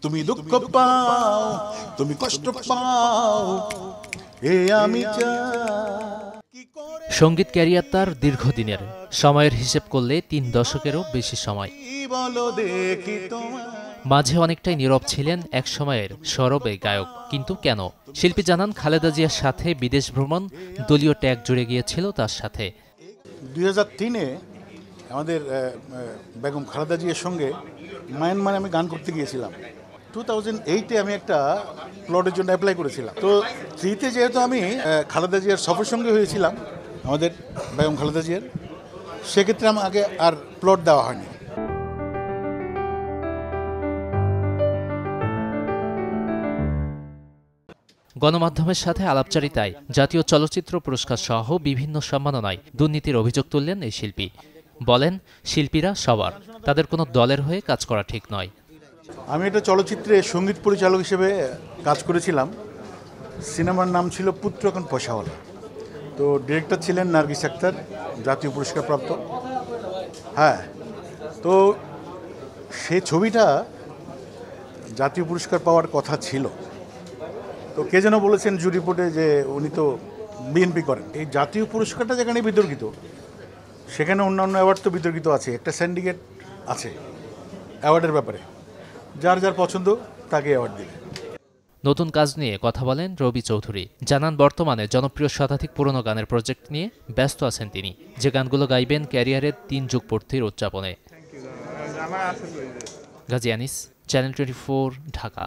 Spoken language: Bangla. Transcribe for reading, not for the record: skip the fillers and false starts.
তুমি দুঃখ পাও, তুমি কষ্ট পাও, এ আমি সঙ্গীত ক্যারিয়ার তার দীর্ঘদিনের। সময়ের হিসেব করলে ৩ দশকেরও বেশি সময়। বলো দেখি তোমার। মাঝে অনেকটাই নীরব ছিলেন এক সময়ের সরব এই গায়ক। কিন্তু কেন? শিল্পী জানান, খালেদা জিয়ার সাথে বিদেশ ভ্রমণ, দলীয় ট্যাগ জুড়ে গিয়েছিল তার সাথে। 2003-এ আমাদের বেগম খালেদা জিয়ার সঙ্গে মায়ানমারে আমি গান করতে গিয়েছিলাম। 2008-এ আমি একটা প্লটের জন্য অ্যাপ্লাই করেছিলাম। তো 3-তে যেহেতু আমি খালেদা জিয়ার সফর সঙ্গে হয়েছিলাম আমাদের বেগম খালেদা জিয়ার, সেক্ষেত্রে আমাকে আর প্লট দেওয়া হয়নি। গণমাধ্যমের সাথে আলাপচারিতায় জাতীয় চলচ্চিত্র পুরস্কার সহ বিভিন্ন সম্মাননায় দুর্নীতির অভিযোগ তুললেন এই শিল্পী। বলেন, শিল্পীরা সবার, তাদের কোনো দলের হয়ে কাজ করা ঠিক নয়। আমি একটা চলচ্চিত্রে সঙ্গীত পরিচালক হিসেবে কাজ করেছিলাম। সিনেমার নাম ছিল পুত্র এখন পয়সাওয়ালা। তো ডিরেক্টর ছিলেন নার্গিস আক্তার, জাতীয় পুরস্কারপ্রাপ্ত। হ্যাঁ, তো সে ছবিটা জাতীয় পুরস্কার পাওয়ার কথা ছিল। তো কে যেন বলেছেন জুরি রিপোর্টে যে উনি তো বিএনপি করেন। এই জাতীয় পুরস্কারটা যেখানে বিতর্কিত, সেখানে অন্যান্য অ্যাওয়ার্ড তো বিতর্কিত আছে। একটা সিন্ডিকেট আছে অ্যাওয়ার্ডের ব্যাপারে, যার যার পছন্দ তাকে অ্যাওয়ার্ড দিবে। নতুন কাজ নিয়ে কথা বলেন রবি চৌধুরী। জানান, বর্তমানে জনপ্রিয় শতাধিক পুরনো গানের প্রজেক্ট নিয়ে ব্যস্ত আছেন তিনি, যে গানগুলো গাইবেন ক্যারিয়ারের 3 যুগ পূর্তির উদযাপনে। গাজী আনিস, চ্যানেল 24, ঢাকা।